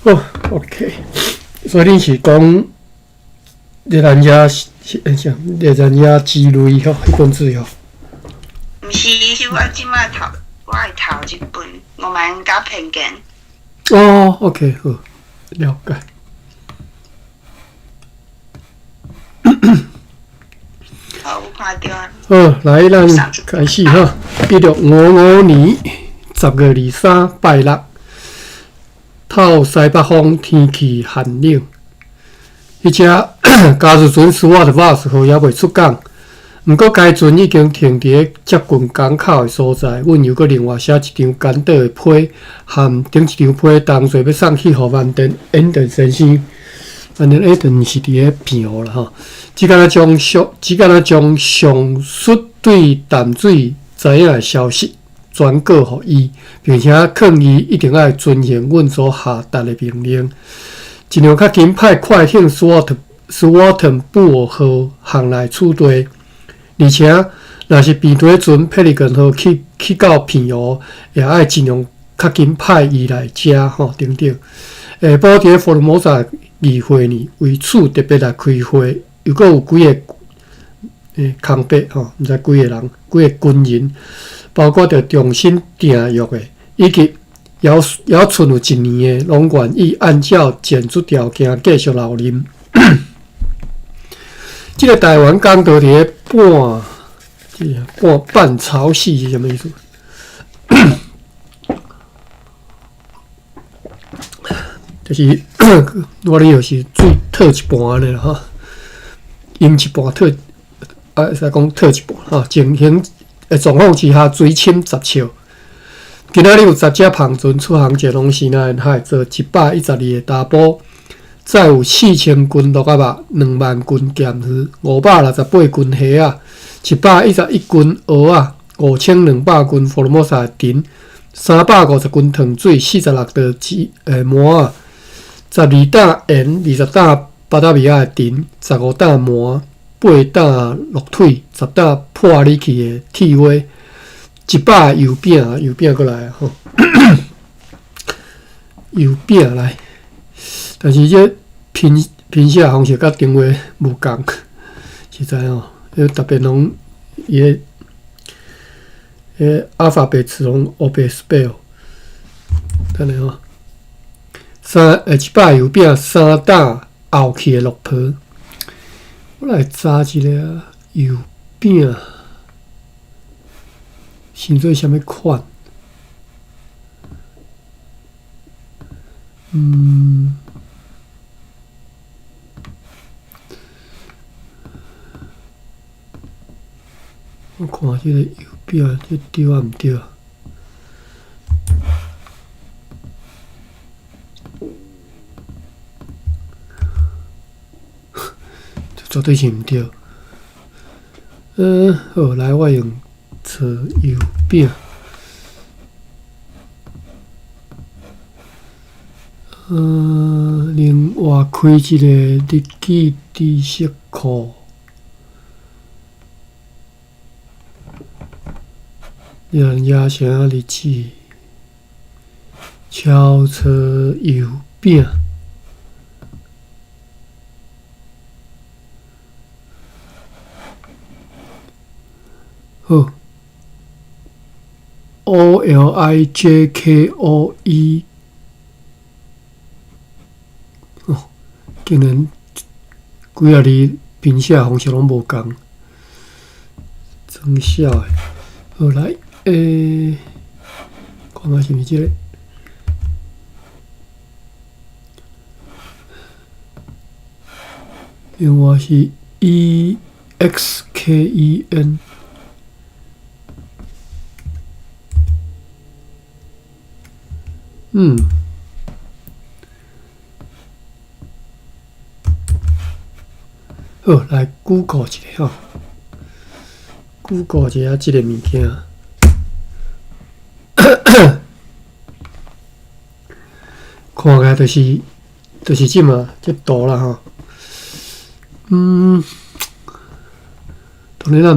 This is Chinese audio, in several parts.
哦，OK，所以你是讲热兰遮热兰遮之类吼，迄本字吼。毋是，是我即摆我会读一本《我们甲偏见》。哦 ，OK， 好，了解。好，有看到啊。好，来，咱开始哈。1655年10月23拜六，透西北风，天气寒冷。迄只加入船斯瓦特瓦斯号也未出港，毋过该船已經停伫接近港口的所在。阮又搁另外寫一張簡短的批，含頂一張批同齊要送去互萬登恩頓先生。反正恩頓是伫咧平啦吼。只敢若將上述對淡水知影的消息轉告互伊，並且勸伊一定要遵行阮所下達的命令。盡量較緊派快艇斯沃滕布爾號航來處地，而且若是邊隊船佩利根號去到平湖，也愛盡量較緊派伊來遮吼等等。下晡佇佛羅摩薩議會呢，為此特別來開會，又閣有幾個空白吼，毋知幾個人，幾個軍人，包括着重新訂約的，以及還存有1年的，攏願意按照前述條件繼續留任。這個台灣港島佇半潮汐是什麼意思？就是我哩就是水退一半咧吼，淹一半退，會使講退一半吼。情形的狀況之下，水深10尺。今仔日有10隻篷船出航者攏是南海，做112個打補，再有4000斤陸鴨肉、2萬斤鹹魚、568斤蝦啊、711斤蚵仔、5200斤佛羅摩薩丁、350斤糖水、46條毛啊、12擔鹽、20擔巴達米亞丁、15擔毛、8擔鹿腿、10擔破里去的鐵尾。100油餅過來吼，油餅來，但是這拼寫方式甲定位無共，實在吼，特別攏伊個阿法貝詞攏黑白 spell， 等下吼，100油餅3擔後去的落皮，我來查一下油餅。是做啥物款？我看这个邮票，这对啊毋对？这绝对是毋对。好，来我用。炒油饼，另外开一个日记知识库，人家啥日子？炒油饼。好。OLIJKOE 哦，竟然几啊字拼写方式拢无共，真笑诶！好来，看下是毋是这个？另外是 EXKEN。好，来 Google 一下吼 ，Google 一下这个物件，看起来就是即嘛，这图啦吼。当然咱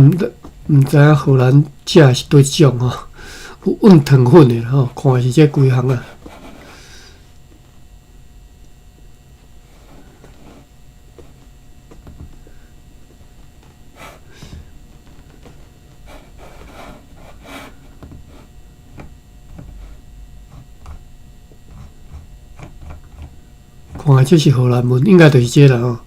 毋知影荷兰食是对即种吼，有混糖粉的吼，看是这几项啊。看这是荷兰文，应该就是这啦吼。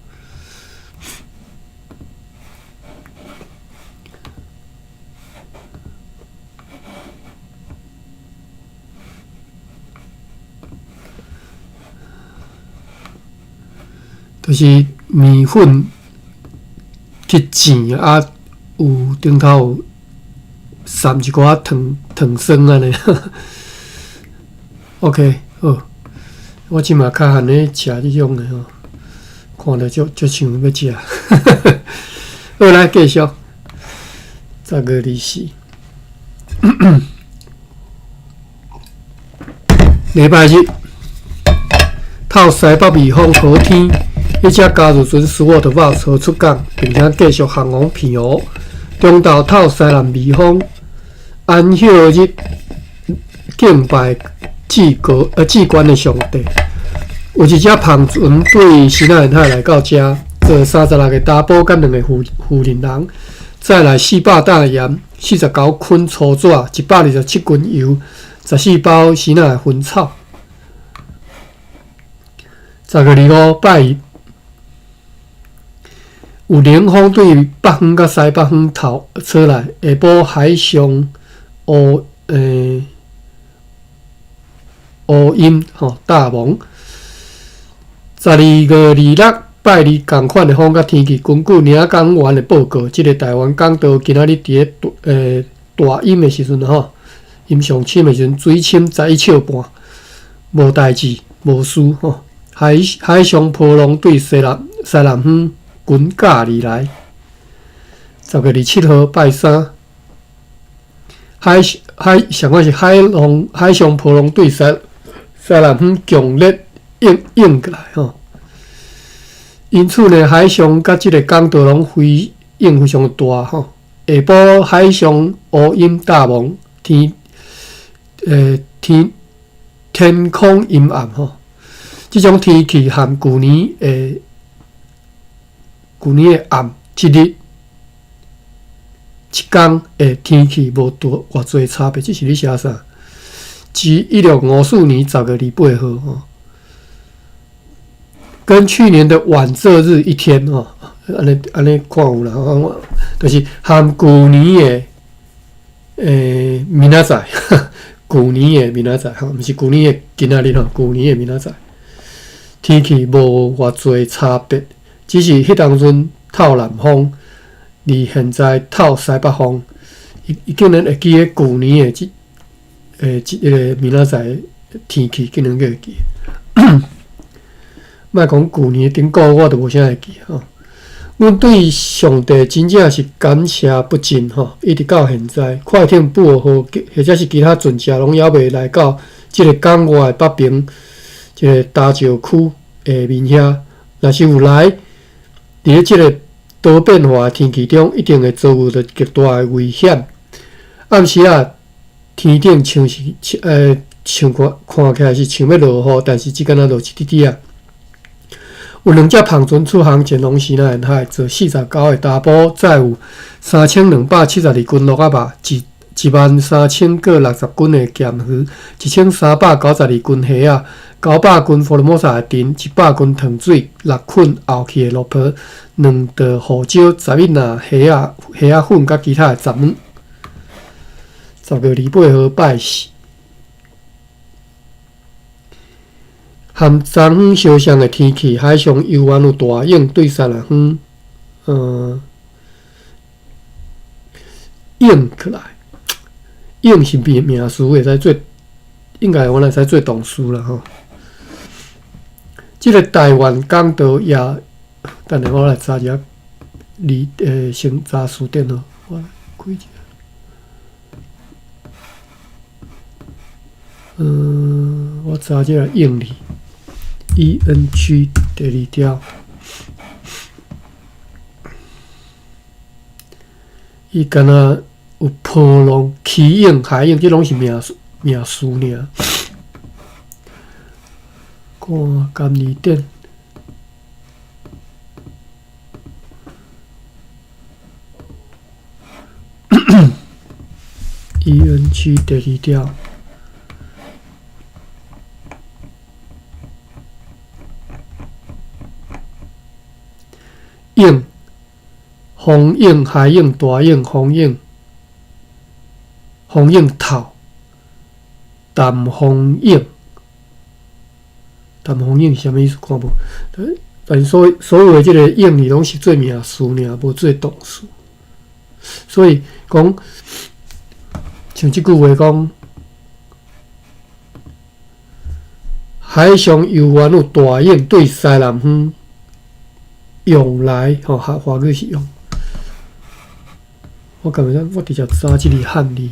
就是面粉去煎啊，有顶头掺一寡糖霜安尼。OK， 好，我即马较罕咧食即种的吼，看着就想要食。好，来继续。12/24，礼拜日，透西北微风好天。一只加入准时我的肉车出港，并且继续航往平湖。中昼透西南微风，安息日敬拜至高的上帝。有一只胖船对西南沿海来到这，坐36个查甫甲2个妇人人，再来400担盐、49捆粗纸、127斤油、14包西南的薰草。10/25拜一。有冷风对北方甲西北方透出来，下晡海上乌阴大蒙。12/26拜二同款的风甲天气，根据领港员的报告，即个台湾港岛今仔日伫咧大阴的时阵阴上深的时阵，水深11尺半，无代志，无事吼。海上波浪对西南风。滚架而来。10/27拜三，上个是海上波浪对西南风强烈涌过来吼，因此呢，海上甲即个港岛拢非常大吼。下晡海上乌阴大蒙，天空阴暗吼。即种天气和旧年的暗一日一天的天气无偌侪差别，这是你写啥？自1654年10/28号跟去年的晚这日一天安尼看有啦，就是和旧年的明仔载，旧年的明仔载毋是旧年的今仔日旧年的明仔载，天气无偌侪差别。只是迄当阵透南风，而现在透西北风，伊竟然会记咧旧年的个明仔载天气，竟然会记。莫讲旧年顶个我都无啥会记吼。阮对上帝真正是感谢不尽吼，一直到现在，快艇不好，或者是其他船只拢还未来到即个港外北边，即个大石区下面遐，若是有来。伫咧即个多变化的天气中，一定会遭遇到极大的危险。暗时天顶像是像看起来是像要落雨，但是只敢若落一滴滴啊。有2只胖船出航前往西南沿海，坐49个查甫，再有3272斤鹿仔肉，13060斤的咸鱼，1392斤虾啊，900斤福尔摩沙的丁，100斤糖水，6捆后去的萝卜，2袋胡椒，11篮虾仔粉甲其他的杂物。10/28号拜四，和昨昏相像的天气，海上游玩有大涌对西南方，涌起来。涌是名词，会使做，应该我来使做动词啦吼。即个台湾港岛也，等下我来查一下，先查词典咯，我来开一下。我查一下应力 ，ENG 第2条，伊敢若。有波浪、起涌、海涌，这拢是名词尔。看甘字典，ENG 第2条。 ，影、风影、海影、大影、风影、风影头、淡风影。淡风影是啥物意思？看无？但所有的这个影字拢是做名词尔，无做动词。所以讲，像这句话讲，海上游园有大影对西南方涌来，华语是用。我感觉我直接查这个汉字，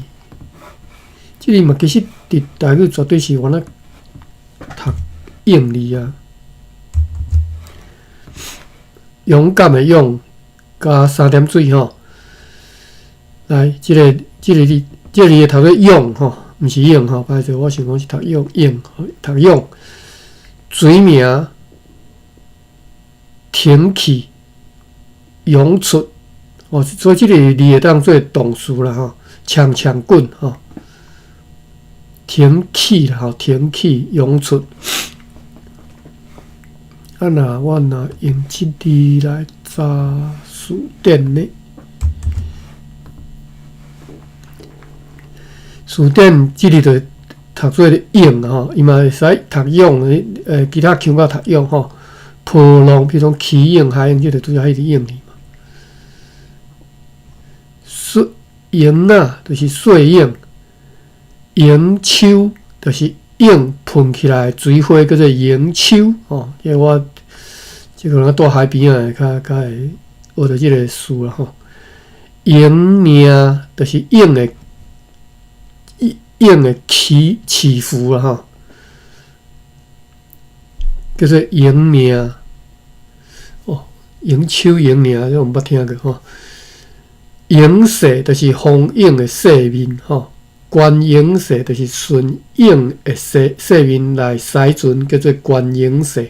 这个嘛其实伫台语绝对是我那读影字啊。勇敢的勇加三点水吼，来，这个字读做勇吼，毋是影吼，歹势，我想讲是读勇影，读勇。水名停起涌出，所以这个字会当做动词啦吼，呛滚吼，停起啦吼，停起涌出。我用这字来查词典呢？词典这里就读做用吼，伊嘛会使读用的，其他腔甲读用吼。波浪，比如讲起用、海用，这就拄则迄个用字嘛。用啊，就是水用；用秋，就是用喷起来水花叫做用秋吼。因为我这个人住海边啊，较会学到这个词啦吼。用命就是用的起伏啦吼，叫做用命。用秋用命，这我毋捌听过吼。用势就是风影的势面吼，观影势就是顺影的势面来驶船，叫做观影势。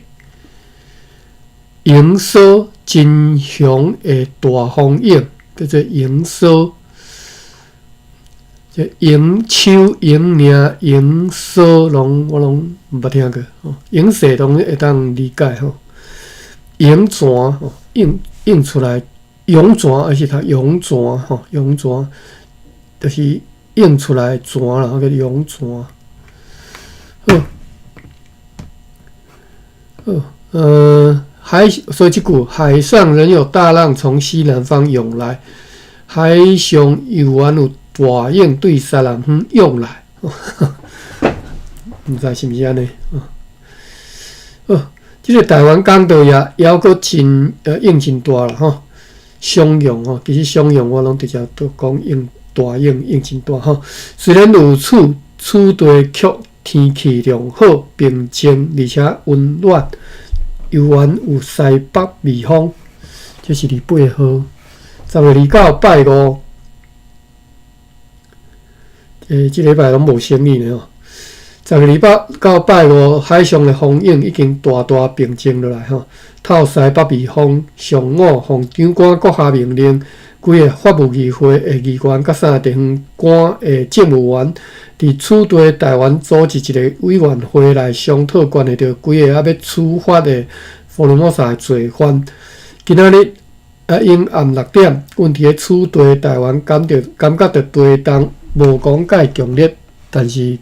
营收真雄的大风影，叫做营收。这营秋、营命、营收，我拢毋捌听过吼。营势拢会当理解吼。涌泉吼，涌出来，涌泉而是读涌泉吼，涌泉就是涌出来泉啦，叫涌泉。所以这句海上仍有大浪从西南方涌来，海上游园有大影对西南方涌来，毋知是毋是安尼？这个台湾港岛也还阁真影真大啦吼，商用吼，其实商用我拢直接都讲影大影真大吼。虽然如此，此地却天气良好、平静，而且温暖。游园有西北微风，这是8号，10月29拜五。这礼拜拢无生意呢吼。10月29拜五，海上的风影已经大平静落来吼。透西北微风，上午防长官阁下命令，规个法务议会的议员甲3个地方官的政务员，伫此地台湾组织一个委员会来商讨关系到几个要处罚的福尔摩沙的罪犯。今仔日因暗6点，阮伫咧此地台湾感觉到地动无讲介强烈，但是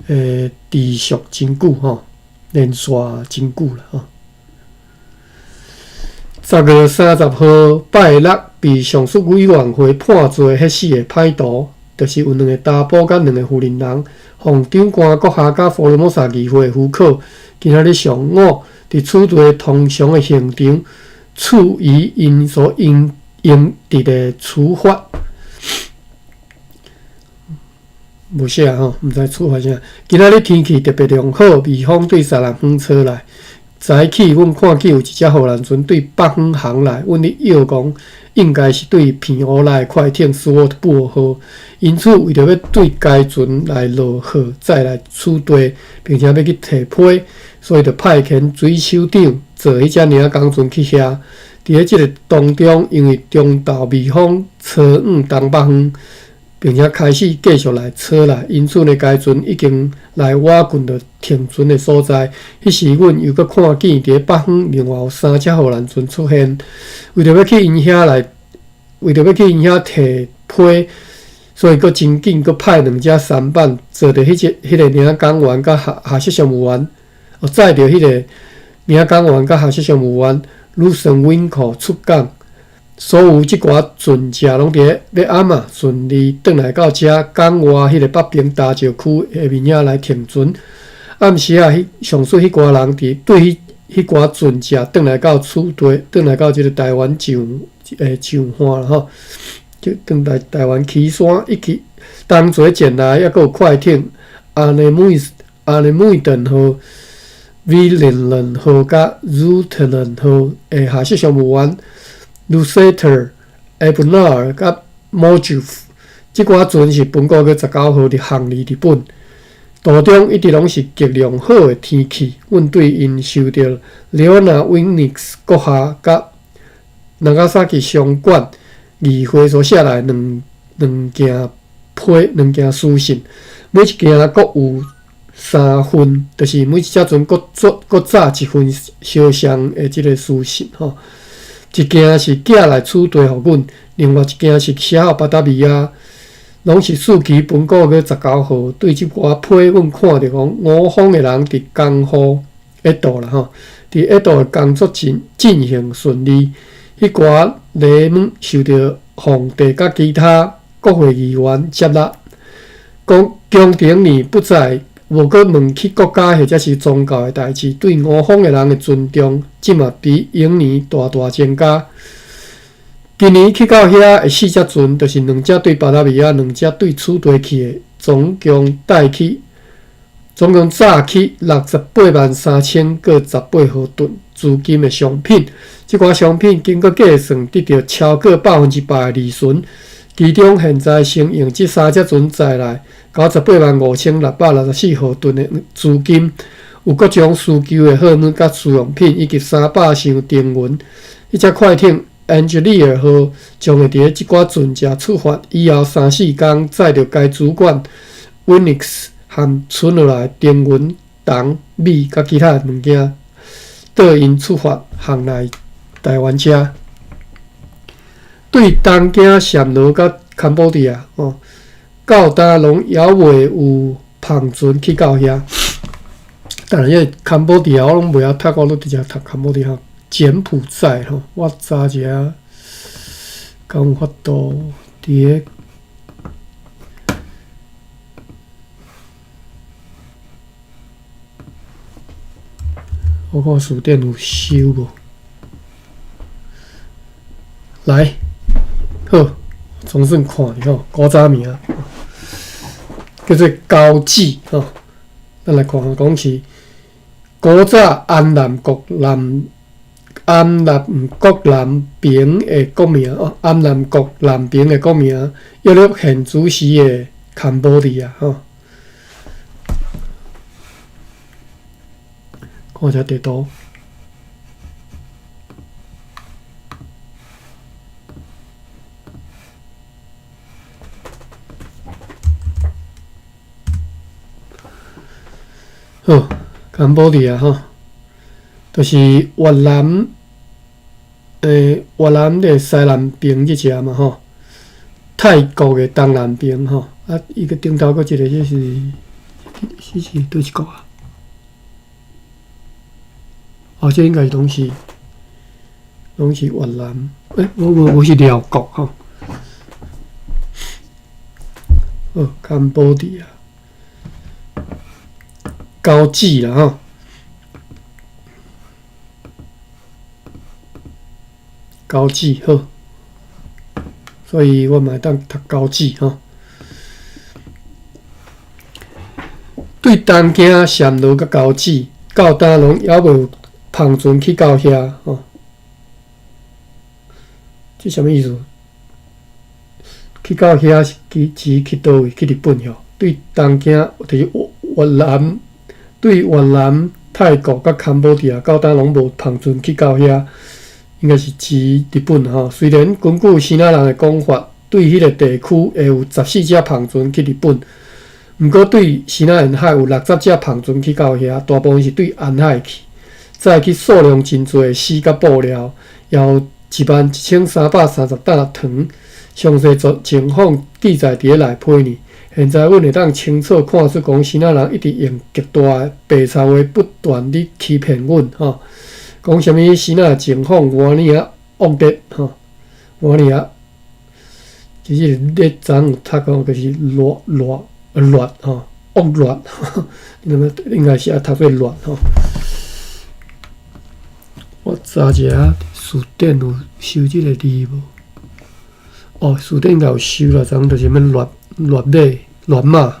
持续真久吼，连续真久啦吼。10月30号拜六，被上诉委员会判罪迄4个歹徒，就是有2个查甫甲2个妇人人，防长官阁下甲福尔摩沙议会副考，今仔日上午伫此地通常的现场处以因所应得的处罚。无写吼，毋知处罚啥。今仔日天气特别良好，微风对西南风吹来。早起，阮看见有一只荷兰船对北方航来，阮咧摇讲应该是对偏湖来的快艇斯沃特布号，因此为着要对该船来落号，再来此地，并且要去提批，所以就派遣水手长坐迄只尔工船去遐。伫咧即个当中，因为中昼微风吹往东北方，并且开始继续来测啦。因此呢，该船已经来我郡着停船的所在。迄时阮又搁看见伫北方另外有3只荷兰船出现，为着要去因遐摕批，所以搁真紧搁派2只舢板坐伫迄个领港员甲下设商务员，载着迄个领港员甲下设商务员鲁森温库出港。所有即寡船只拢伫咧暗啊，顺利转来到遮港外迄个北平大石区下面遐来停船。暗时啊，上水迄寡人对迄寡船只转来到厝地，转来到即个台湾上岸啦吼，就转来台湾起山一起同齐前来，抑佫有快艇阿内梅顿号、威廉伦号甲 Rutland 号的下设商务员。Lucetta、Abner 甲 Mojuve， 即寡船是本国月19号伫航离日本。途中一直拢是极良好的天气，阮对因受到Leona Winix 阁下甲Nagasaki 商馆议会所写来两件书信，每一件各有3份，就是每一只船各早1份相像的即个书信吼。一件是寄来厝地互阮，另外一件是写互巴达米亚，拢是四期本国月19号。对即寡批，阮看着讲我方的人伫江户1度啦吼，伫1度的工作进行顺利。迄寡礼物受到皇帝甲其他国会议员接纳，讲宫廷里不再无搁问起国家或者是宗教的代志，对我方的人的尊重，即嘛比永年大增加。今年去到遐的4只船，就是2只对巴达米亚，2只对厝地去的，总共载去683000个18号吨资金的商品。即寡商品经过计算，得到超过100%的利润。其中现在先用即3只船载来985664号吨的资金，有各种需求的货物甲使用品，以及300箱丁元。迄只快艇 Angelier 号将会伫即寡船只出发以后3-4天，载着该主管 Winix 和存落来丁元、铜、米甲其他的物件，倒因出发航来台湾遮。对东京、暹罗甲柬埔寨到呾拢犹未有篷船去到遐。当然，因柬埔寨我拢袂晓读，我都直接读柬埔寨吼。柬埔寨吼，我早一下敢有法度伫个。我看书店有收无？来。好，总算看哩吼，古早名叫做高记吼。咱来看下，讲是古早安南国南边的国名哦，安南国南边的国名，约略现主时的柬埔寨吼。看一下地图。好，柬埔寨吼，就是越南的西南边即只嘛吼，泰国的东南边吼，啊，伊个顶头搁一个，这是倒一国啊？哦，这应该拢是越南，我是辽国吼。哦，柬埔寨啊。高记啦吼，高记好，所以我嘛当读高记吼。对东京、暹罗甲高记到呾拢犹未有篷船去到遐吼。这什么意思？去到遐是去倒位？去日本吼？对东京就是越南。对越南、泰国甲柬埔寨到呾拢无篷船去到遐，应该是指日本吼。虽然根据西那人的讲法，对迄个地区会有14只篷船去日本。毋过对西南沿海有60只篷船去到遐，大部分是对沿海去。再去数量真侪的丝甲布料，也有11330担糖。详细情况记载伫内批呢。现在阮会当清楚看出讲，西南人一直用极大的白臭话不断地欺骗阮吼。讲啥物西南情况偌尼啊恶劣吼，偌尼啊，其实咧昨有读讲就是乱吼，恶劣，那么应该是啊读做乱吼。我查一下书店有收即个字无？哦，书店应该有收啦，昨就是咩乱码、乱码。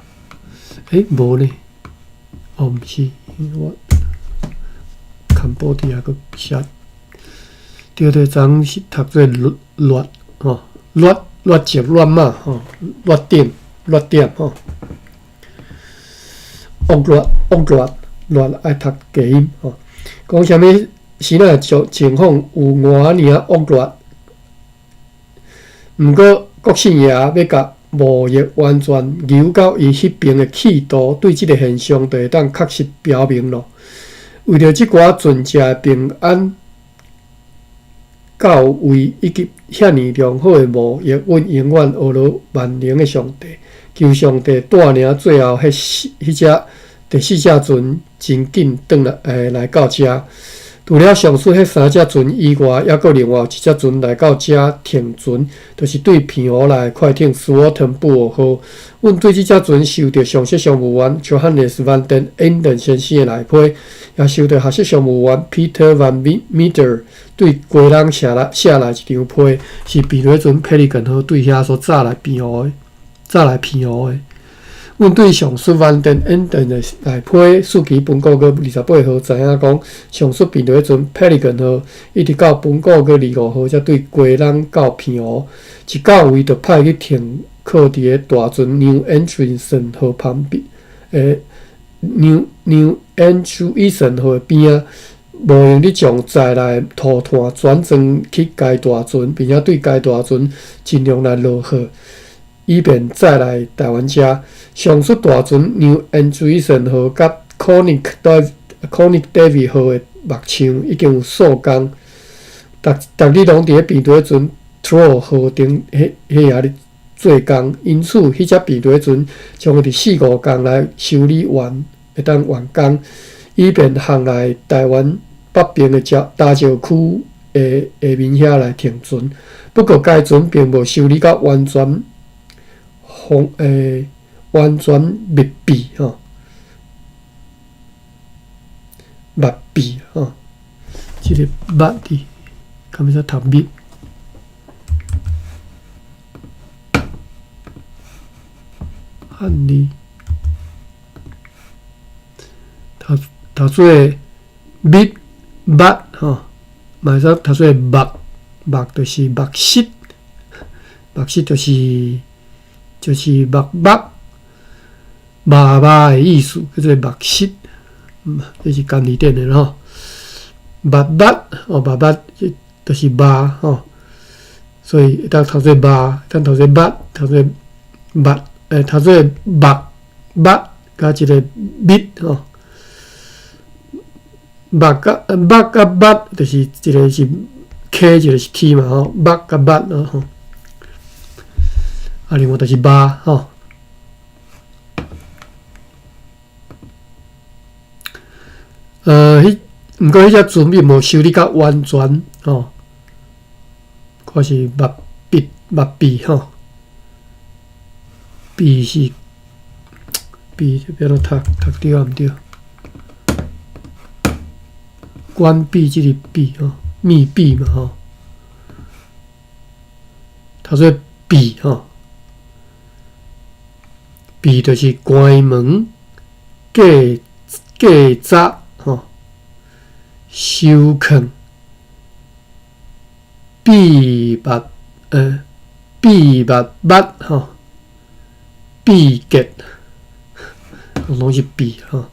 无呢？哦，毋是，我看报纸啊，佮写，对，昨是读做乱吼，乱接乱码吼，乱点吼，乱爱读假音吼，讲啥物？西南情况有偌尼啊恶劣，毋过国姓爷要甲贸易完全由到伊迄边的企图，对即个现象就会当确实标明咯。为着即寡船只的平安到位以及遐尼良好的贸易，阮永远学罗万能的上帝，求上帝带领最后迄只第4只船真紧来到遮。除了上述迄3只船以外，还佫另外有1只船来到遮停船，就是对澎湖来快艇斯沃滕布尔号。阮对即只船收到上席商务员 Johannes van den Enden 先生的来批，也收到下席商务员 Peter van Meter 对归人写来一张批，是避雷船 Pelican 号对遐所炸来澎湖的。阮对上述van den Enden 的来批数据本国个28号知影讲，上述避雷船 Pelican 号一直到本国个25号才对归人到澎湖，一到位就派去停靠伫个大船 New Entrance 号旁边，New Entrance 号边啊，无用你将载来涂炭转装去该大船，并且对该大船尽量来落货，以便载来台湾遮。上述大船 New Entrance 号甲 Conic David 号的木箱已经有数工，逐日拢伫个避雷船 Troll 号顶遐咧做工，因此迄只避雷船将会伫4-5工来修理完，会当完工，以便航来台湾北边的大石区的下面遐来停船。不过该船并无修理到完全密闭吼，密闭吼，即个密字，敢要读密？汉字，读做密吼，嘛会使读做木就是木室，木室就是麻的意思，叫做木室，这是简字典的吼。木就是麻吼，所以会当读做麻，当读做木，读做木，读做木加一个密吼。木甲木就是一个是 K， 一个是 T 嘛吼，木甲木吼。另外就是麻吼。毋过迄只船面无修理到完全吼，可是木闭吼，闭是闭，不要读对啊毋对？关闭即个闭吼，密闭嘛吼，读做闭吼，闭就是关门、隔闸吼。收藏、秘密吼，闭结，拢是闭吼。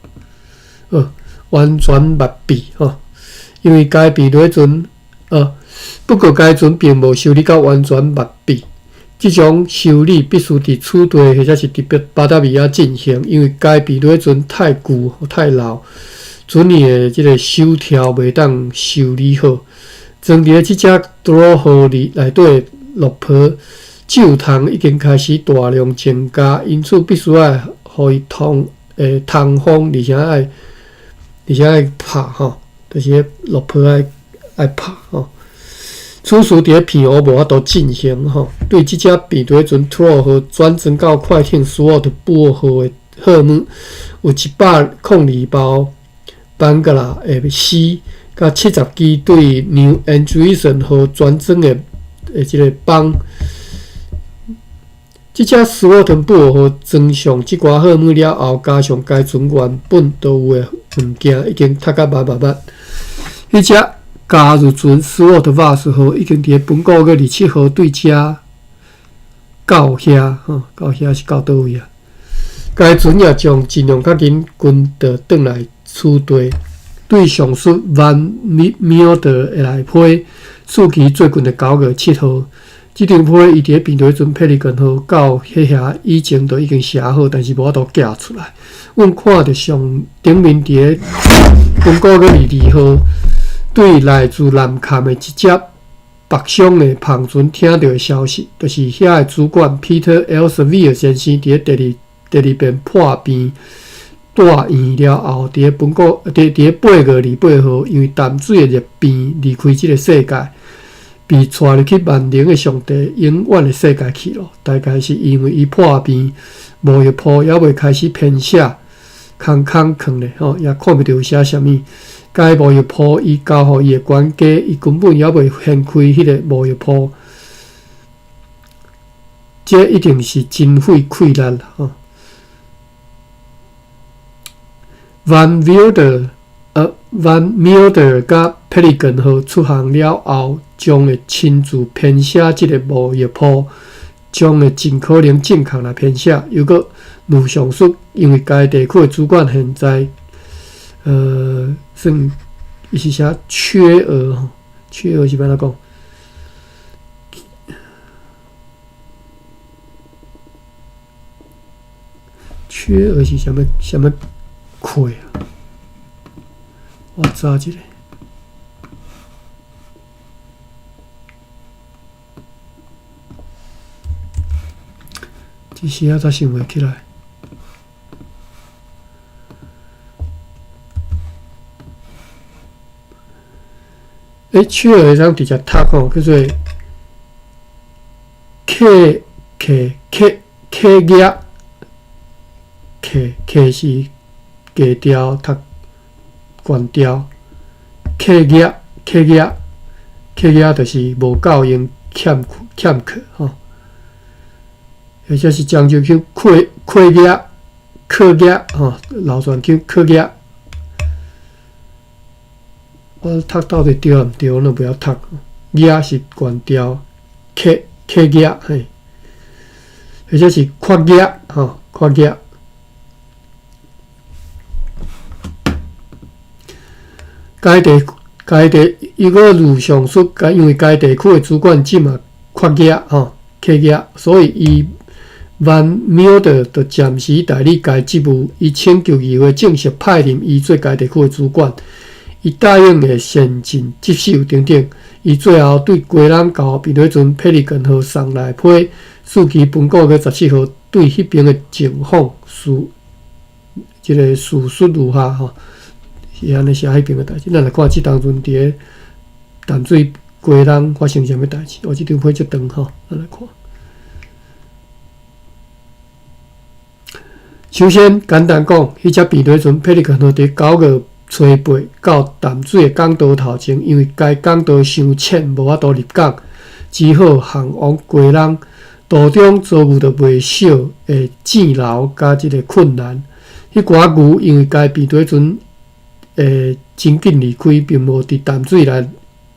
完全密闭吼，因为该避雷船不过该船并无修理到完全密闭，这种修理必须伫厝地或者是特别巴达米亚进行，因为该避雷船太旧太老，船里的这个手条袂当修理好。装伫即只大河里内底落坡，旧塘已经开始大量增加，因此必须要互伊通风，而且爱拍吼，就是落坡爱拍吼。此事伫片湖无法度进行吼，对即只避雷船吐露号转增到快艇斯沃特布尔号的货物有102包班格拉的丝，甲70支对 New Ambition 号转增的即个帮。即只斯沃特布尔号装上即寡货物了后，加上该船原本都有的物件，已经塌甲密。迄只加入船斯沃特瓦斯号已经伫本国月27号对遮到遐，到遐是到倒位啊？该船也将尽量较紧滚到转来厝地，对上述Van Milder的来批，诉其最近的9月7号，这张批伊伫避雷船佩利根号到迄遐以前都已经写好，但是无法度寄出来。阮看着上顶面伫本国月22号。对来自南坎的一只北上的篷船听到的消息，就是遐的主管 Peter Elsevier 先生伫第二遍破病住院了后，伫8月28号，因为淡水的热病离开这个世界，被带入去万灵的上帝永远的世界去了。大概是因为伊破病，无药铺也未开始编写，空空囥咧吼，也看不到写啥物。该无药铺伊交互伊的管家，伊根本也未掀开迄个无药铺，这一定是真费气力啦吼。Van Milder 甲 Pelican 号出航了后，将会亲自编写即个无药铺，将会尽可能正确来编写。如果如上述，因为该地区的主管现在算伊是写缺额吼，缺额是安怎讲？缺额是啥物亏啊？我查一下，一时仔才想袂起来。缺额上直接读吼，叫做 K 额 K 是低调读悬调 K 额就是无够用欠课吼，或者是漳州腔课额吼，老船腔课额。我读到底对毋对？我都不要读。额是悬调，K 额嘿，或者是括额吼，括额。该地如果如上述，因为该地区的主管即嘛括额吼，K 额，所以伊Van Milder 就暂时代理该职务，伊请求议会正式派任伊做该地区的主管。伊答应会先进接手等等，伊最后对归人交避雷船佩利根号送来批，诉其本国月17号对迄边的情况即个叙述如下吼，是安尼写迄边的代志。咱来看即当阵伫个淡水归人发生啥物代志？即张批足长吼，咱来看。首先简单讲，迄只避雷船佩利根号伫9月初8到淡水的港道头前，因为该港道伤浅，无法度入港，只好航往归人。途中遭遇到袂少的战流甲即个困难。迄寡牛因为该避雷船真紧离开，并无伫淡水内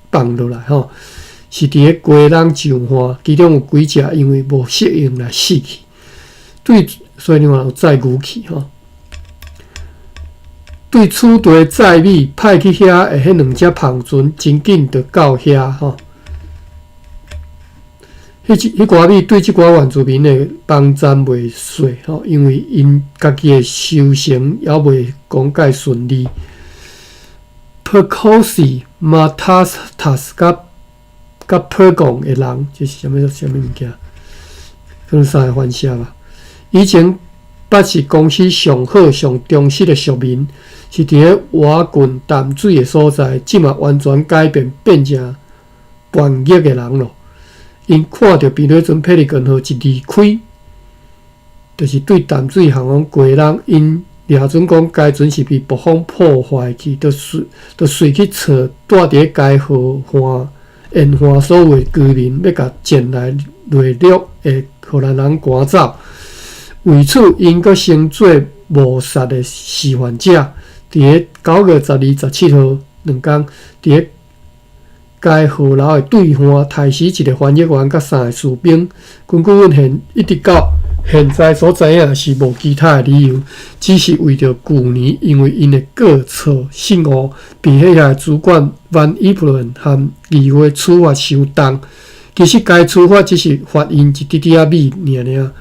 放落来吼，是伫个归人上岸，其中有几只因为无适应来死去。所以你看有载牛去吼。对厝地载米派去遐的迄2只篷船，真紧就到遐吼。迄寡米对即寡原住民的帮赞袂遂吼，因为因家己的修行也袂讲介顺利。Percosi Matatas 甲 Pergon 的人，这是啥物物件？可能三个翻写吧。以前捌是公司上好、上忠实的属民，是伫咧瓦郡淡水的所在，即嘛完全改变，变成叛逆的人咯。因看到比雷尊佩利根号一离开，就是对淡水航空过人，因掠准讲该船是被北方破坏去，就随去找住伫该河岸沿岸所有居民，要甲捡来内陆的荷兰人赶走。为此，因阁升做谋杀的示范者。伫咧9月12、17号2天，伫咧该河流的对岸，杀死一个翻译员甲3个士兵。根据阮一直到现在所知影是无其他的理由，只是为着旧年因为因的过错失误，被迄遐主管van Ipelen 和议会处罚相当。其实该处罚只是罚因一滴滴仔米尔。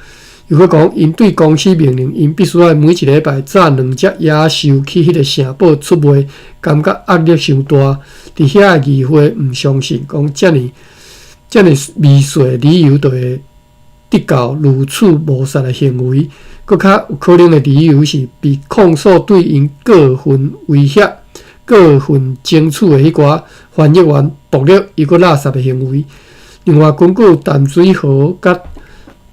又搁讲，因对公司命令，因必须要每一礼拜炸2只野兽去迄个城堡出卖，感觉压力伤大。伫遐议会毋相信，讲遮尔微细理由就会得到如此谋杀的行为。搁较有可能的理由是被控诉对因个人威胁、个人争取的迄寡翻译员暴力又搁垃圾的行为。另外，根据淡水河甲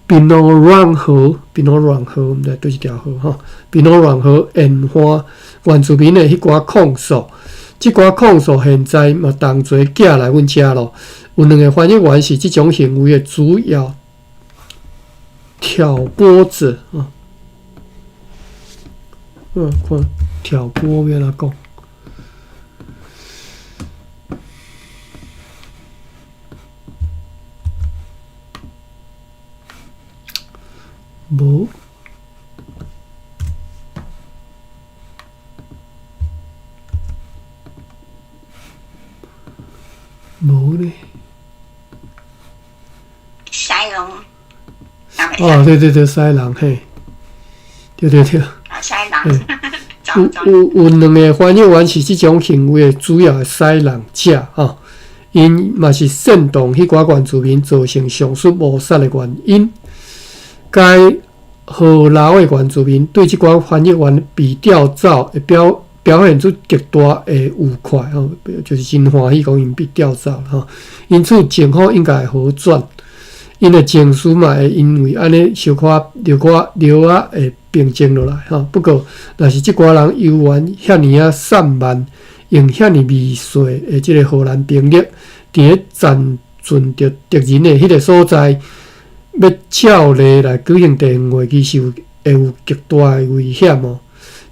Binoran 河，毋知对一条河吼。Binoran 河沿岸原住民的迄寡控诉，即寡控诉现在嘛同齐寄来阮遮咯。有2个翻译员是即种行为的主要挑拨者啊。看挑拨要哪讲？无，无咧。西龙。哦，对，西人嘿，对。西人。有2个翻译员是即种行为的主要的西人者吼，因嘛是煽动迄寡原住民造成上述谋杀的原因。该河流的原住民对即寡翻译员被调走会表现出极大的愉快吼，就是真欢喜讲因被调走了吼。因此政府应该好转，因的情绪嘛会因为安尼小可流啊会平静落来吼。不过，若是即寡人游玩遐尔散漫，用遐尔微细的即个荷兰兵力，伫咧占尽着敌人的迄个所在。要照例来举行电话，其实会有极大的危险哦。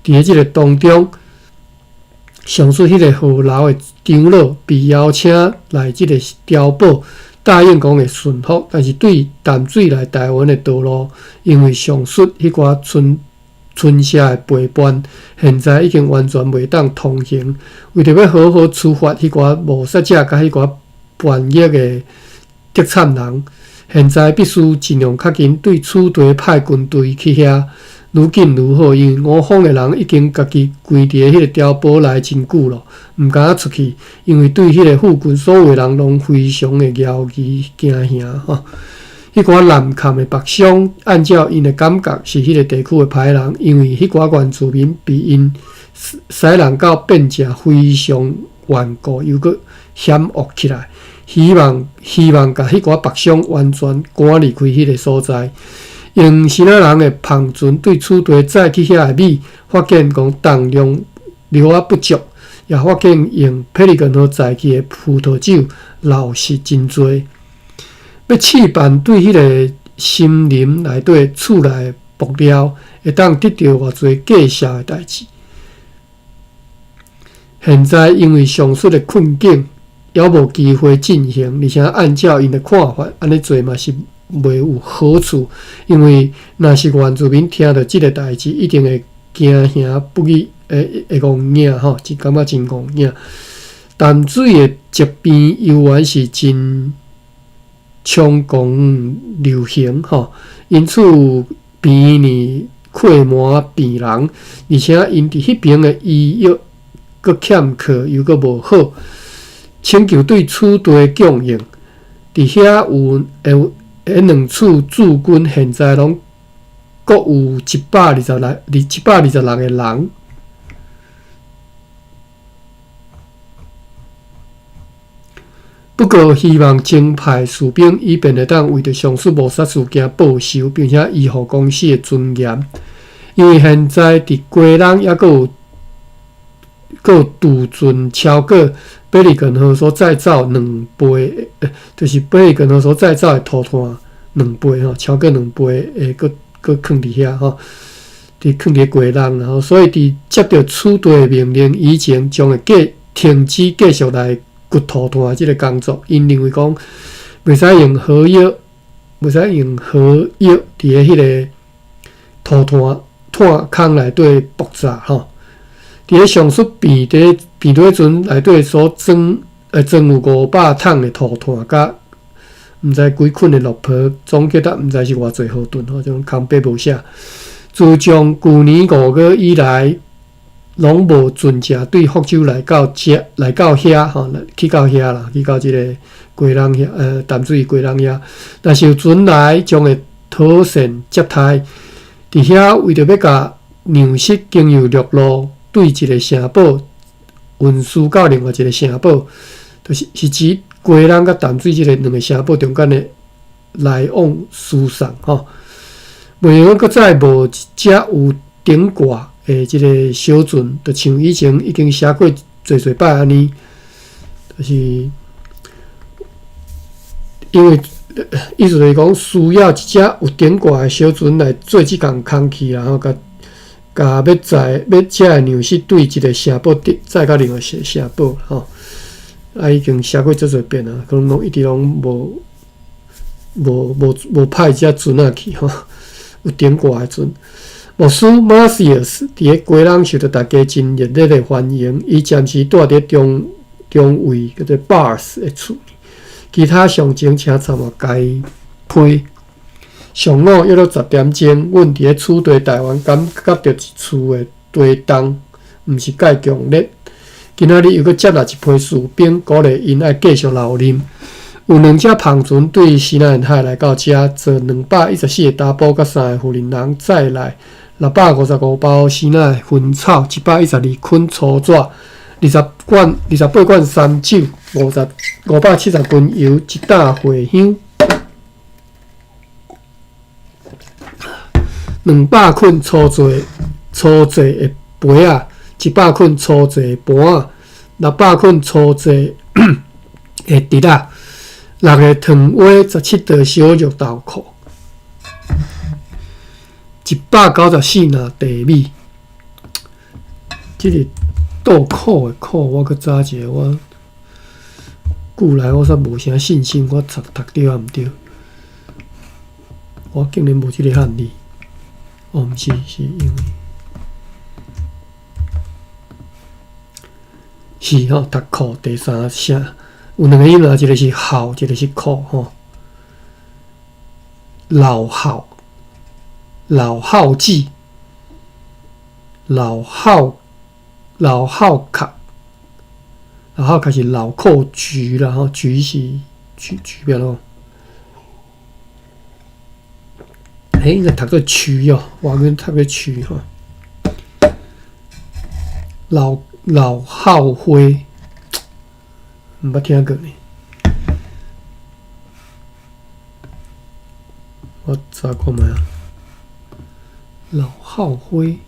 伫咧即个当中，上述迄个河流的长老被邀请来即个碉堡，答应讲会顺服，但是对淡水来台湾的道路，因为上述迄寡村社的陪伴，现在已经完全袂当通行。为着要好好处罚迄寡谋杀者甲迄寡叛逆的得惨人。现在必须尽量较紧对此地派军队去遐，愈紧愈好。因为我方的人已经家己关伫迄个碉堡内真久咯，毋敢出去。因为对迄个附近所有人拢非常的犹豫惊吓吼。迄寡南崁的白乡，按照因的感觉是迄个地区的歹人，因为迄寡原住民被因使人到变成非常顽固，又搁险恶起来。希望甲迄寡白乡完全赶离开迄个所在，用新仔人的旁船对此地载去遐的米，发现讲重量流啊不足，也发现用佩利根号载去的葡萄酒漏失真多。要试办对迄个森林内底厝内布料，会当得到偌侪见效的代志。现在因为上述的困境，也无机会进行，而且按照因的看法，安尼做嘛是袂有好处。因为若是原住民听到即个代志，一定会惊吓不已，会戆硬吼，就感觉真戆硬。淡水的这边游玩是真充公流行吼，因此病呢溃满病人，而且因伫迄边的医药佫欠缺又佫无好，请求对此地供应。伫遐有两处驻军，现在拢各有126个人。不过，希望增派士兵，以便会当为着上述谋杀事件报仇，并且维护公司的尊严。因为现在伫鸡人也佫有杜鹃超过贝利根河所制造2倍，就是贝利根河所制造的涂炭2倍吼，超过2倍诶，佫囥伫遐吼，伫囥伫鸡人，然后所以伫接到此地的命令以前，将会停止继续来掘涂炭即个工作。因认为讲袂使用火药，伫咧迄个涂炭坑内底爆炸吼。伫咧上述变底船内底所装有500桶的涂炭，甲毋知几捆的落坡，总计得毋知是偌济毫吨吼，种空白无写。自从去年5月以来，拢无船只对福州来到遐吼，去到遐啦，去到即个鸡人遐，淡水鸡人遐。若是有船来，将会妥善接待。伫遐为着要甲粮食经由陆路对一个城堡运输到另外一个城堡，就是指鸡人甲淡水即个2个城堡中间的来往输送吼。袂用搁再无一只有顶挂诶，即个小船，就像以前已经写过侪摆安尼，就是因为意思就是讲需要一只有顶挂的小船来做即项工去，然后甲要载的粮食对一个城堡载到另外一个城堡吼。已经写过侪遍啊，可能拢一直拢无派一只船仔去吼，有顶挂的船。牧师 Marcius 伫咧鸡人受到大家真热烈的欢迎，伊暂时住伫中卫叫做 Bars 的厝，其他详情请参考该批。上午约到10点钟，阮伫咧厝地台湾感觉到一厝的地动，毋是介强烈。今仔日又搁接来一批士兵，鼓励因爱继续留任。有2只篷船对西南沿海来到遮，坐214个查甫甲3个妇人人载来655包西南薰草，112捆粗纸，28罐三酒，570斤油，1担茴香，200捆粗细的杯仔，100捆粗细盘仔，600捆粗细的碟仔，6个糖花，17袋小肉豆蔻，194若地米。即个豆蔻的蔻，我搁查一下，我久来我煞无啥信心，我读对啊毋对？我竟然无即个汉字，毋是因为。是吼，读课第3声有2个音啊，一个是号，一个是课吼。老号记，老号卡是老扣局啦吼，局是局边咯。应该读做区哦，外面读做区吼。老号灰，毋捌听过呢。我查看觅啊，老号灰，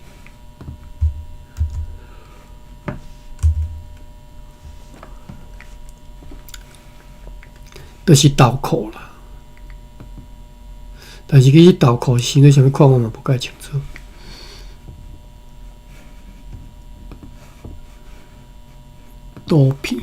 就是豆蔻啦。但是去豆蔻是啥物款，我嘛无介清楚。豆片，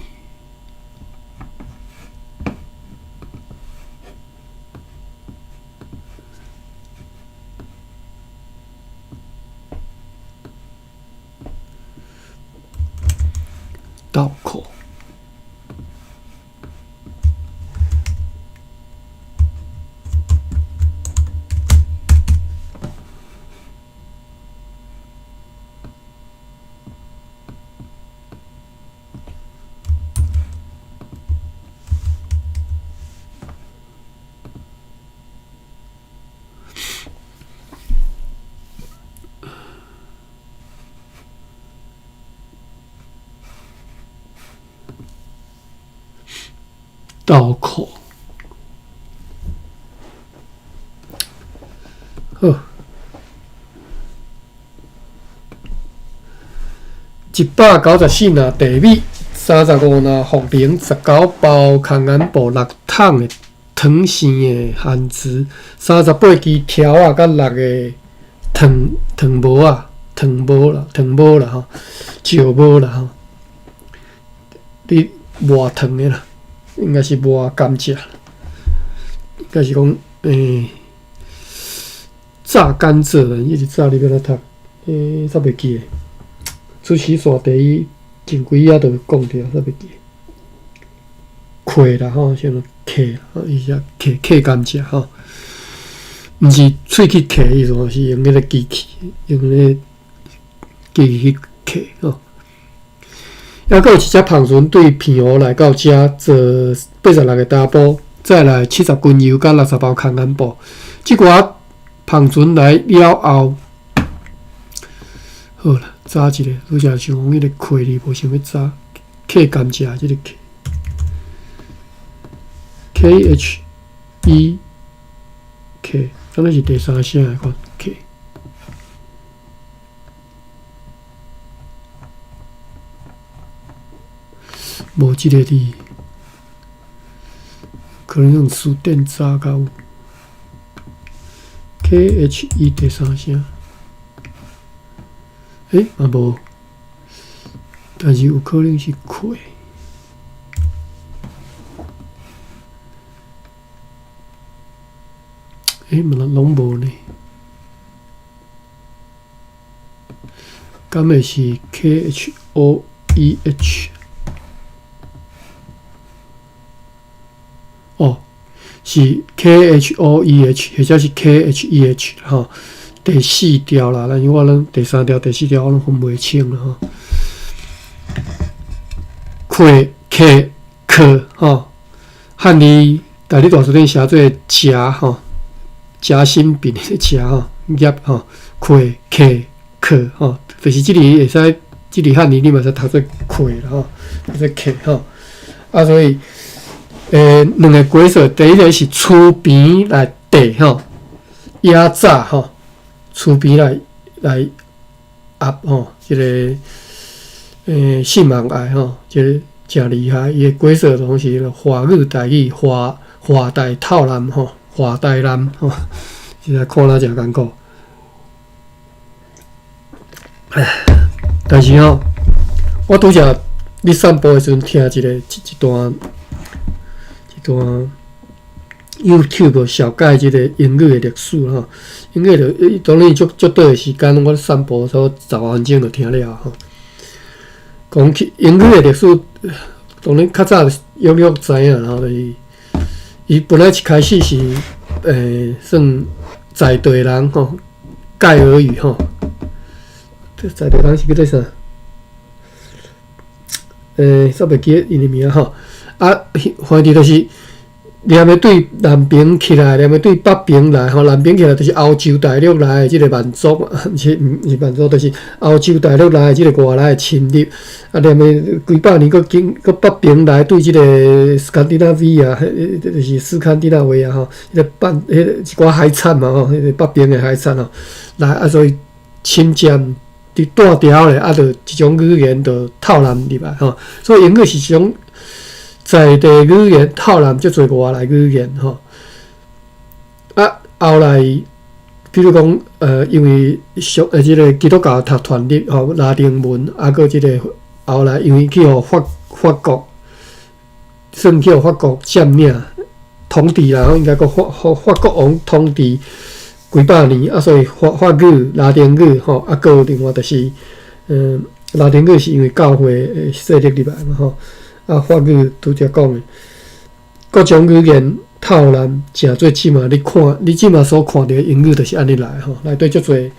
豆蔻，刀口。好，194呐地米，35呐茯苓，19包空眼布，6桶的糖馅的番薯，38支条啊，甲6个糖膜啊，糖膜啦吼，石膜啦吼，你磨糖的啦，应该是磨甘蔗，应该是讲炸甘蔗啦，一直炸你要来读，煞袂记诶。出席线第一前几啊，就讲着，煞袂记。膾啦吼，像膾啦，伊只膾甘蔗吼，毋是喙去膾意思，是用迄个机器，用迄个机器去膾吼。还佫有一只芳船对片湖来到遮做86个打补，再来70斤油甲60包空眼布。即寡芳船来了后，好啦，炸一个，拄则想讲迄个膾哩，无想要炸膾甘蔗即个膾。KHE K， 敢若是第三声的个 K， 无即个字，可能用书店查较有。KHE 第三声，嘛无，但是有可能是膾。拢无呢，敢会是 KHOEH？ 哦，是 KHOEH， 或者是 KHEH 吼。第4条啦，但是我拢第3条、第4条我拢分袂清啦吼。膾、膾、蝌吼，汉字大字大字典写做夹吼。夹心饼的夹吼，叶吼，膾、蝾、蝌吼，就是即个会使，即个汉字你嘛使读做膾啦吼，读做蝾吼。啊，所以两个规则，第一个是厝边来地吼，压榨吼，厝边来压吼，即个性望爱吼，即个诚厉害。伊的规则拢是华语台语、华台套南吼。华台南吼，现在看了诚艰苦。但是吼，我拄则咧散步的时阵听一段 YouTube 小解即个英语的历史吼。英语就当然足短的时间，我散步差不多10分钟就听了吼。讲起英语的历史，当然较早约略知影，然后就是。伊本来一开始是算在地人吼，盖尔语吼，这在地人是叫做啥？煞袂记因的名吼。啊，反正就是连要对南边起来，连要对北边来吼。南边起来就是欧洲大陆来的即个蛮族，毋是蛮族，就是欧洲大陆来的即个外来的侵入。啊，连要几百年，搁北边来对即个斯堪的纳维亚，就是斯堪的纳维亚吼，迄个一寡海产嘛吼，迄个北边的海产吼，来啊，所以侵占伫带条咧，啊，就即种语言就套入入来吼，所以英语是一种在地语言套入足侪外来语言吼。啊，后来比如讲因为即个基督教读传入吼拉丁文，啊，搁即个。后来因为去互法国，算去互法国占领统治啦，应该讲法国王统治几百年啊，所以法语、拉丁语吼，啊，搁另外就是拉丁语是因为教会设立入来嘛吼，啊，法语拄则讲的，各种语言套入诚做起码你起码所看到的英语就是安尼来吼，内底足侪，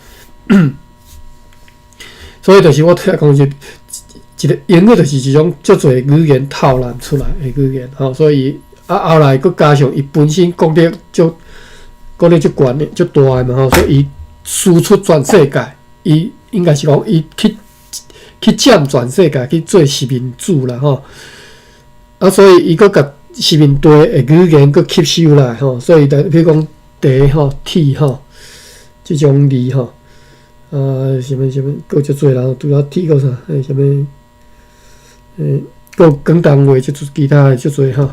所以就是我听讲是。一个英语就是一种足侪语言套入出来的语言，吼，所以后来佮加上伊本身国力足悬的、足大的嘛，吼，所以伊输出全世界，伊应该是讲伊去占全世界去做殖民主啦，吼，啊，所以伊佮甲是面对的语言佮吸收来吼，所以譬如讲茶吼、铁吼，即种字吼，什么，佮足侪啦，除了铁佮啥，什么，佮广东话即其他的足侪吼，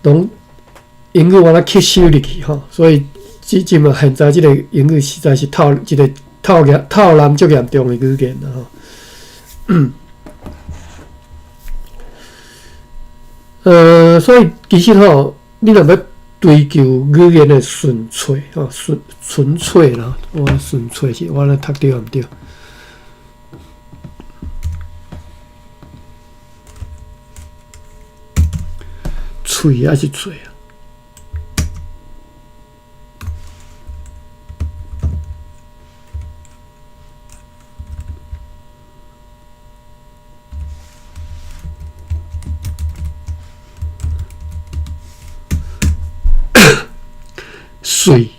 拢英语我吸收入去吼，所以即嘛现在即个英语实在是一个套滥足严重的语言啦吼。所以其实吼，你若要追求语言的纯粹吼，纯粹啦，我纯粹是我咧读对毋对？喙还是嘴啊？水，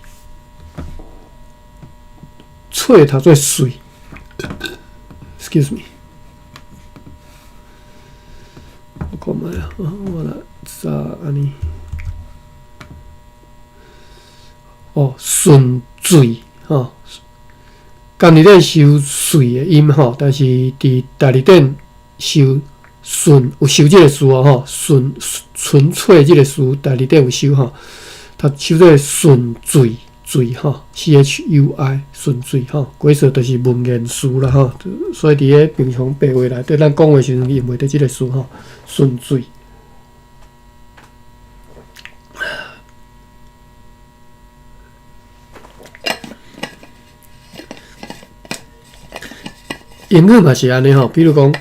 喙读做水 ，excuse me， 我看卖啊，我来查安尼，顺水吼，干里底收水的音吼，但是伫大里顶收顺有收即个字吼，纯粹即个字大里顶有收吼。它收做顺水吼 ，CHUI 顺水吼，规说就是文言词啦吼，所以伫咧平常白话内底，咱讲话时阵用袂得即个词吼，顺水。英语嘛是安尼吼，比如讲，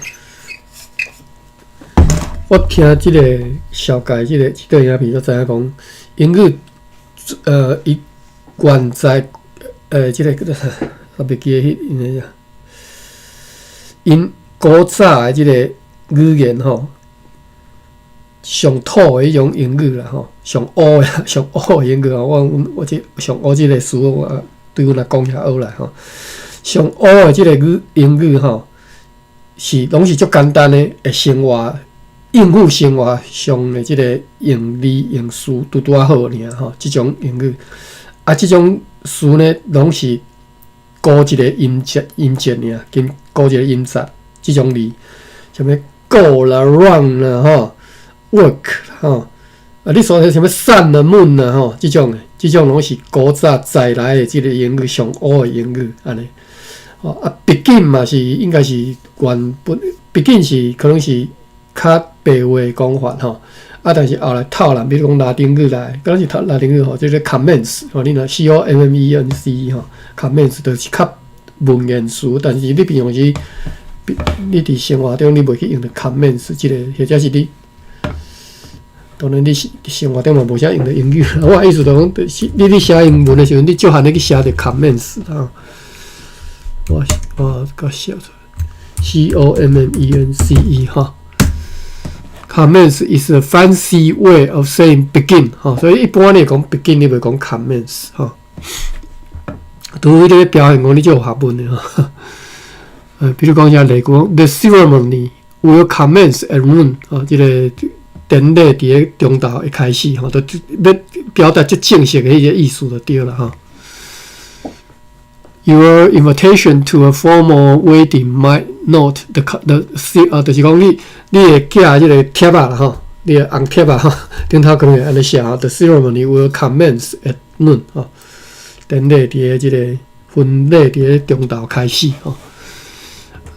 我听即个小解即个影片，就知影讲英语。伊原在即个叫做啥？我袂记得因个因古早的即个语言吼，上土的迄种英语啦吼，上乌的英语吼，我即上乌即个词，我对阮来讲遐学来吼，上乌的即个英语吼，拢是足简单的，会生活。应付生活上的即个用字用词拄好尔吼，即种英语即种词呢，拢是高一个音节尔，跟高一个音节，即种字，什么 go 啦、run 啦吼 ，work 吼，你说的什么 sun 啦、moon 啦吼，即种拢是古早再来的即个英语上乌的英语安尼。begin 嘛是应该是原本 begin 是可能是。较白话讲法吼，但是后来套啦，比如讲拉丁语来，可能是拉丁语吼，就是 commence 吼，你若 COMMENCE 吼 ，commence 就是较文言词，但是你平常时，你伫生活中你袂去用到 commence 即个，或者是你，当然你生活中嘛无啥用到英语，我意思就讲，你写英文的时候，你少含你去写着 commence 吼，我甲写出来 ，COMMENCE 吼。Commence is a fancy way of saying begin 吼，所以一般你讲 begin， 你袂讲 commence 吼。除非你表现讲你就有学问的吼。比如讲遐例句 ，The ceremony will commence at noon 吼，即个典礼伫咧中昼会开始吼，都要表达最正式的迄个意思就对了吼。Your invitation to a formal wedding might not the 就是讲你会寄即个贴啊啦吼，你会红贴啊吼，顶头可能会安尼写吼 ，The ceremony will commence at noon 吼，典礼伫咧即个婚礼伫咧中昼开始吼，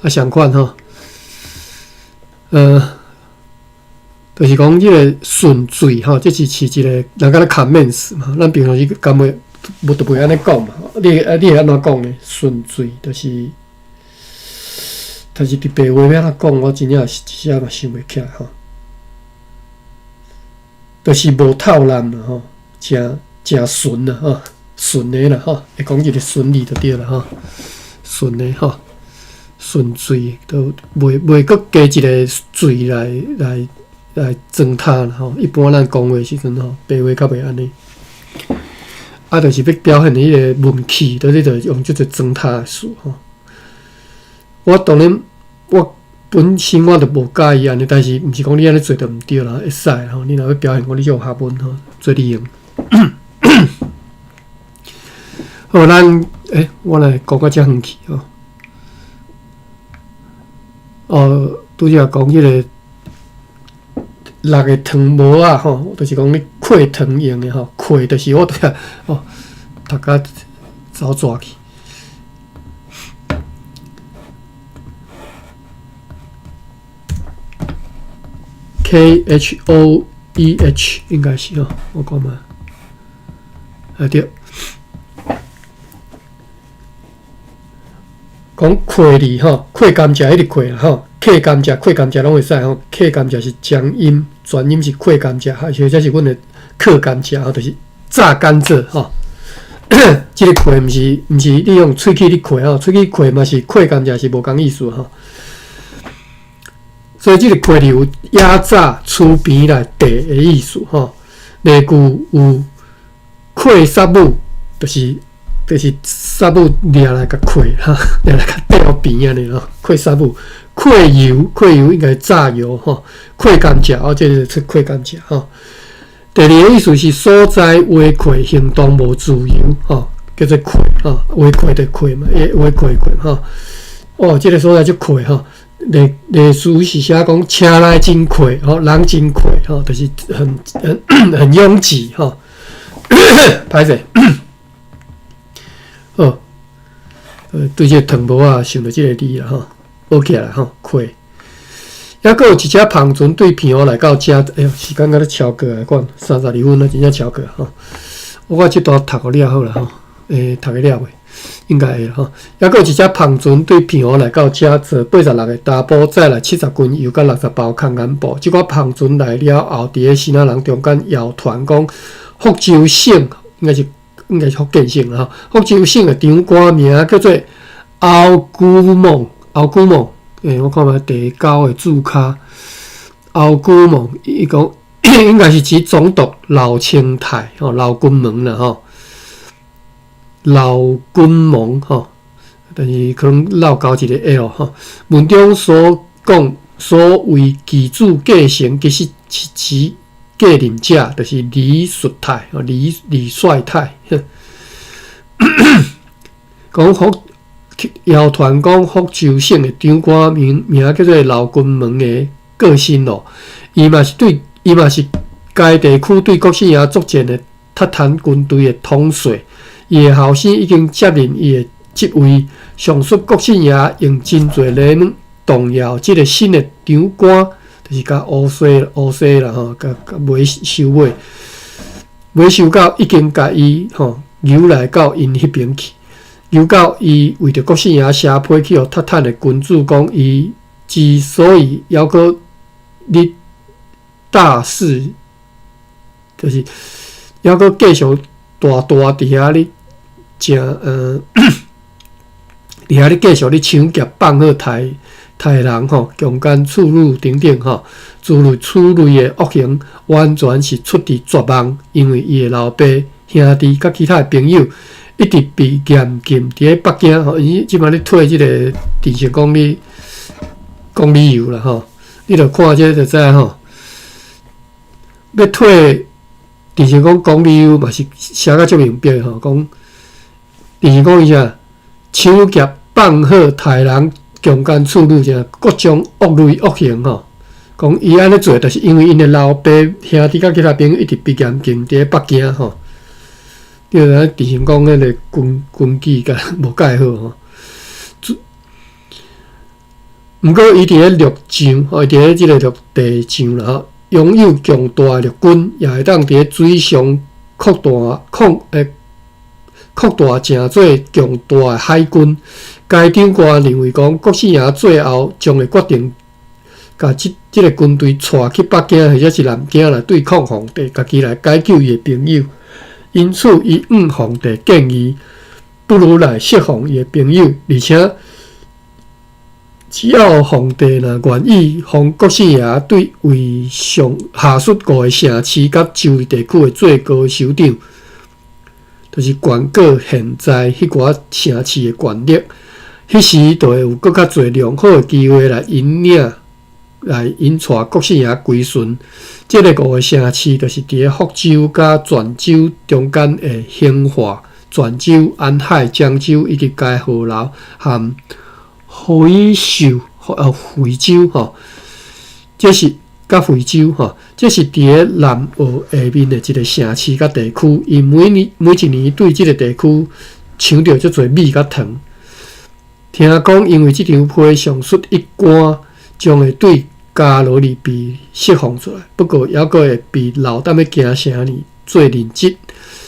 相款吼，就是讲即个顺序吼，这是一个人家咧 commence 嘛，咱平常时讲话。无就袂安尼讲嘛，你会安怎讲呢？顺序就是，但是伫白话要安怎讲，我真正一下嘛想袂起来吼。就是无套滥啦吼，诚顺啦吼，顺的啦吼，会讲一个顺利就对啦吼，顺的吼，顺序都袂阁加一个序来装它啦吼。一般咱讲话时阵吼，白话较袂安尼。就是要表现迄个文气，你就用即个装塔的词吼。我当然，我本身我就无介意安尼，但是毋是讲你安尼做就毋对啦，会使吼。你若要表现讲你就有学问吼，做利用。好，我来讲到遮远去吼。拄则讲迄个6个糖膜啊吼，就是讲你溃糖用的吼，溃就是我对啊读甲走抓去。KHOEH 应该是哦，我讲嘛，对，讲溃字吼，溃甘蔗迄个溃啦吼，克甘蔗、溃甘蔗拢会使吼，克甘蔗是将音，转音是溃甘蔗，还是这是阮的克甘蔗吼，就是榨甘蔗吼。即个溃毋是你用喙齿咧溃吼，喙齿溃嘛是溃甘蔗是无共意思吼。所以，这个溃有压榨厝边来地的意思吼。例句有溃杀母，就是杀母掠来甲溃哈，掠来甲掉边安尼咯。溃杀母，溃油应该榨油吼。溃甘蔗这个出溃甘蔗吼。第二个意思是所在违溃行动无自由吼，叫做溃吼，违溃的溃嘛，违溃吼。这个所在就溃吼。例书是写讲车来真溃吼，人真溃吼，就是很拥挤吼。歹势，对这个糖膜啊，想到这个字啦吼，学起来吼，溃。还佫有一只芳船对平湖来到遮，哎呦，时间敢咧超过来，看32分了，真正超过吼。我这段读互了好啦吼，读个了未？应该会吼，还佫有一只芳船对平湖来到遮，坐86个大埔载来70斤油甲60包空眼布。即个芳船来了后，伫个新仔人中间谣传讲，福州省应该是福建省啦吼。福州省的长官名叫做敖古蒙。我看卖第9个注脚，敖古蒙，伊讲应该是指总督老清泰吼，老君门啦吼。老君蒙吼，但是可能漏交一个 L 吼。文中所讲所谓祭祖继承，其实是指继任者，就是李术泰吼，李帅泰。讲谣传讲福州省的长官名叫做老君门的个性咯，伊嘛是该地区对国姓爷作战的塔坦军队的统帅。伊的后生已经接任伊的职位，上述国姓爷用真侪人动摇即个新的长官，就是甲乌西啦吼，甲尾收到已经甲伊吼游来到因迄边去，游到伊为着国姓爷写批去互塔坦的君主讲，伊之所以还阁立大事，就是还阁继续大伫遐咧。伫遐咧继续咧抢劫放火台人吼，强奸处女等等吼，诸如此类的恶行，完全是出自绝望。因为伊的老爸、兄弟甲其他的朋友一直被严禁伫咧北京吼，伊即摆咧退即个电视讲理由啦吼，你著看这就知吼，要退电视讲理由嘛是写甲足明白吼，讲。电视讲伊啥抢劫、放火、杀人、强奸处女啥各种恶类恶行吼。讲伊安尼做，就是因为因的老爸、兄弟甲其他朋友一直被严禁伫北京吼。你看电视讲迄个军纪甲无介好吼。毋过伊伫咧陆上，伊伫咧即个陆地上啦吼，拥有强大的陆军，也会当伫咧水上扩大成做强大的海军。该长官认为讲，国姓爷最后将会决定，甲即个军队带去北京或者是南京来对抗皇帝，家己来解救伊的朋友。因此，伊向皇帝建议，不如来释放伊的朋友，而且只要皇帝若愿意，放国姓爷对为下属5个城市甲周围地区的最高首长。就是全国现在迄寡城市的权力，迄时就会有更较侪良好诶机会来引领、来引带国姓爷归顺。即个5个城市，就是伫咧福州甲泉州中间诶兴化、泉州、安海、漳州以及介河楼含惠州惠州吼，这是甲惠州吼，这是伫咧南澳下面诶一个城市甲地区，伊每一年对即个地区抢着足侪米甲糖。听讲，因为即场批上述一关，将会对加罗利被释放出来，不过还阁会被留踮咧行城里做任职。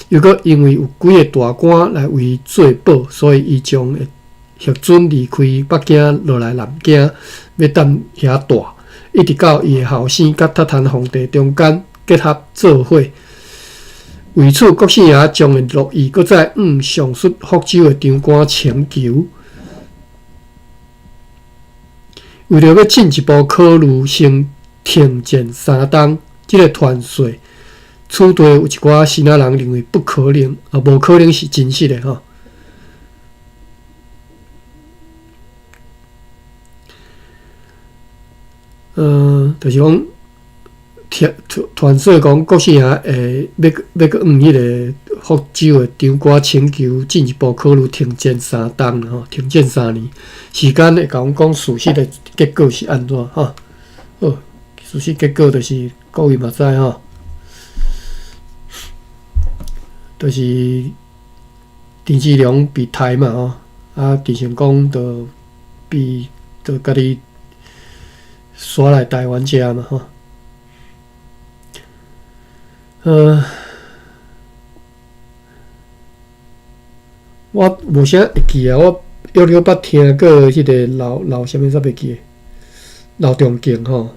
又阁因为有几个大官来为伊做保，所以伊将会核准离开北京落来南京，要踮遐住，一直到伊的后生甲塔坦皇帝中间结合做伙。为此，国姓爷将会乐意阁再上述福州的长官请求。为了要进一步考虑先停战3冬，即个团税，此地有一寡新仔人认为不可能，无可能是真实的吼。就是讲团税讲国姓爷要个迄个福州的长官请求进一步考虑停战3冬吼，停战3年，时间会甲阮讲事实的结果是安怎吼？事实结果就是各位嘛知吼，就是陈志良被杀嘛吼，陈成功就家己刷来台湾遮嘛吼。我无啥会记啊，我约了捌听过迄个老啥物啥袂记，老中敬吼。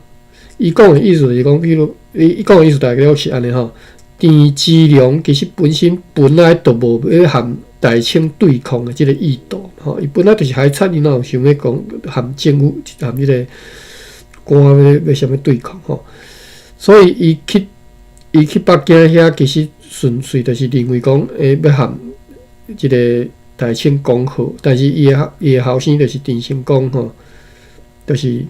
伊讲的意思就是讲，比如伊讲的意思大概是安尼吼。陈志良其实本来就无要含大清对抗的即个意图吼，伊本来就是海贼，伊哪有想要讲含政府含迄个官要啥物对抗吼，所以伊去北京遐，其实纯粹就是认为讲，要含即个大清讲好，但是伊的后生就是陈成功吼，就是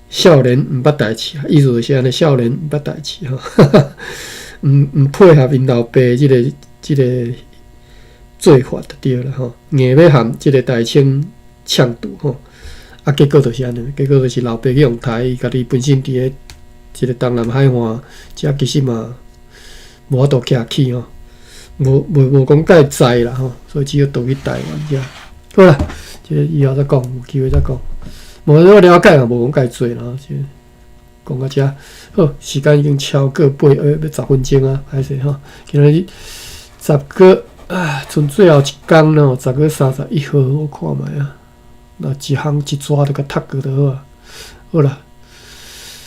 少年毋捌代志，意思就是安尼，少年毋捌代志吼，毋配合因老爸即个做法就对了吼，硬要含即个大清呛赌吼，结果就是安尼，结果就是老爸去用台，伊家己本身伫咧即个东南海岸，遮其实嘛无法度徛起吼，无讲介在啦吼，所以只有倒去台湾遮。好啦，即个以后再讲，有机会再讲。无我了解嘛，无讲介济啦，即讲到遮，好，时间已经超过要10分钟啊，歹势吼，今日10个剩最后一工咯，10月31号，我看觅啊，那一项一抓就甲读过就好啊，好啦。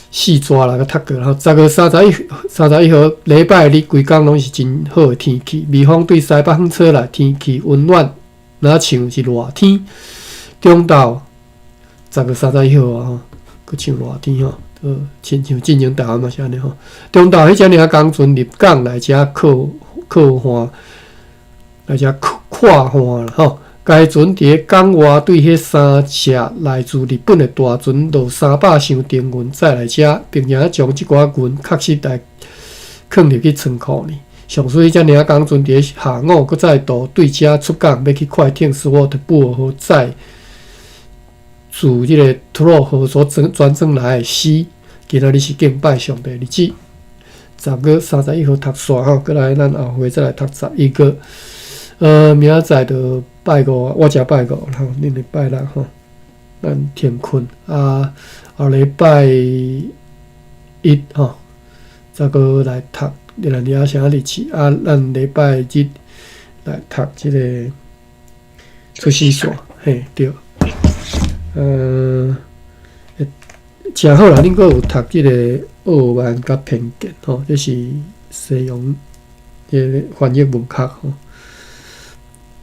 4抓啦，甲读过，然后10月31号礼拜日规工拢是真好的天气，微风对西北风吹来，天气温暖，若像是热天。中昼10月31号啊，佫像热天吼，亲像进前台湾嘛是安尼吼。中昼迄只尔工船入港来遮靠岸，来遮看岸啦吼。该船伫咧港外对迄3隻来自日本的大船落300箱定运载来遮，并且将即寡运确实来放入去仓库里。上水遮尔港船伫咧下午，搁再度对遮出港，要去快艇斯沃特布尔河载自即个吐露河所转转来的诗。今仔日是敬拜上帝日子，10月31号读煞吼，过来咱后回再来读11个。明仔载就拜五，我食拜五，然后恁就拜六吼，咱天困后礼拜1吼，再搁来读咱俩啥日子咱礼拜日来读即个出世煞，嘿对，诚好啦，恁阁有读即个傲慢甲偏见吼，这是西洋个翻译文学吼。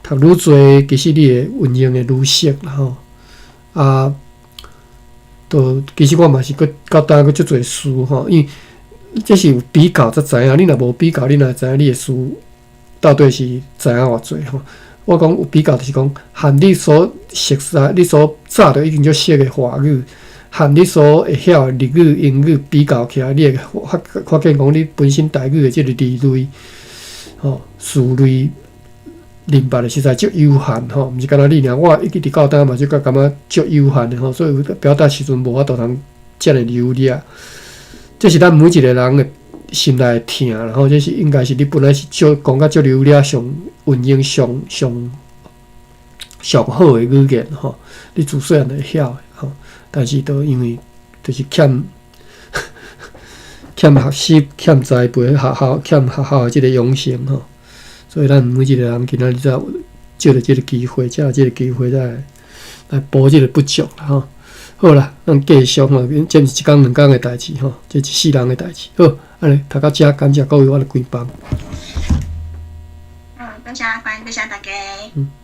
读愈侪，其实你的运用会愈熟啦吼。其实我嘛是搁到当搁足侪事吼，因为这是有比较才知影。你若无比较，你哪会知影你的事到底是知影偌侪吼？我讲有比较，就是讲，和你所熟悉、你所早就已经就识的华语，和你所会晓的日语、英语比较起来，你会发现讲你本身台语的即个字类、词类、认捌的实在足有限吼，毋是干那你尔，我一直到当嘛，就感觉足有限的吼，所以表达时阵无法度通遮尔流利啊。这是咱每一个人的心内的疼，然后这是应该是你本来是讲甲足流利上运用上好的语言吼，你自细汉就会晓的吼，但是都因为就是欠学习、欠栽培、欠学校的即个养成吼，所以咱每一个人今仔日才有借着即个机会，才有即个机会来补即个不足啦吼。好啦，咱继续吼，这毋是一工两工的代志吼，这一世人的代志。好，安尼读到遮，感谢各位，我来关房。感谢大家。